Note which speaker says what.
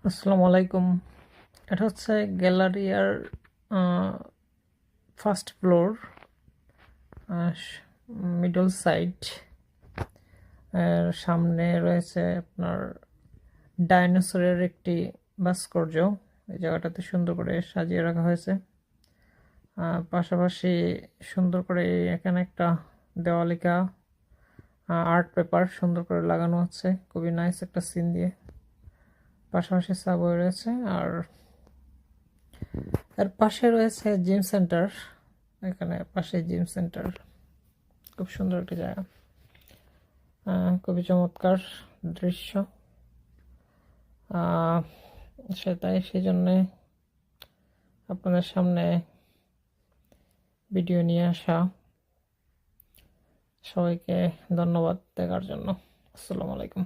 Speaker 1: আসসালামু আলাইকুম। এটা হচ্ছে গ্যালারিয়ার ফার্স্ট ফ্লোর, মিডল সাইড। এর সামনে রয়েছে আপনার ডাইনোসরের একটি ভাস্কর্য। এই জায়গাটাতে সুন্দর করে সাজিয়ে রাখা হয়েছে। পাশাপাশি সুন্দর করে এখানে একটা দেওয়ালিকা আর্ট পেপার সুন্দর করে লাগানো হচ্ছে, খুবই নাইস একটা সিন দিয়ে। পাশাপাশি সাবওয়ে রয়েছে, আর এর পাশে রয়েছে জিম সেন্টার। এখানে পাশে জিম সেন্টার, খুব সুন্দর একটি জায়গা, খুবই চমৎকার দৃশ্য। সেটাই, সেই জন্যে আপনাদের সামনে ভিডিও নিয়ে আসা। সবাইকে ধন্যবাদ দেখার জন্য। আসসালামু আলাইকুম।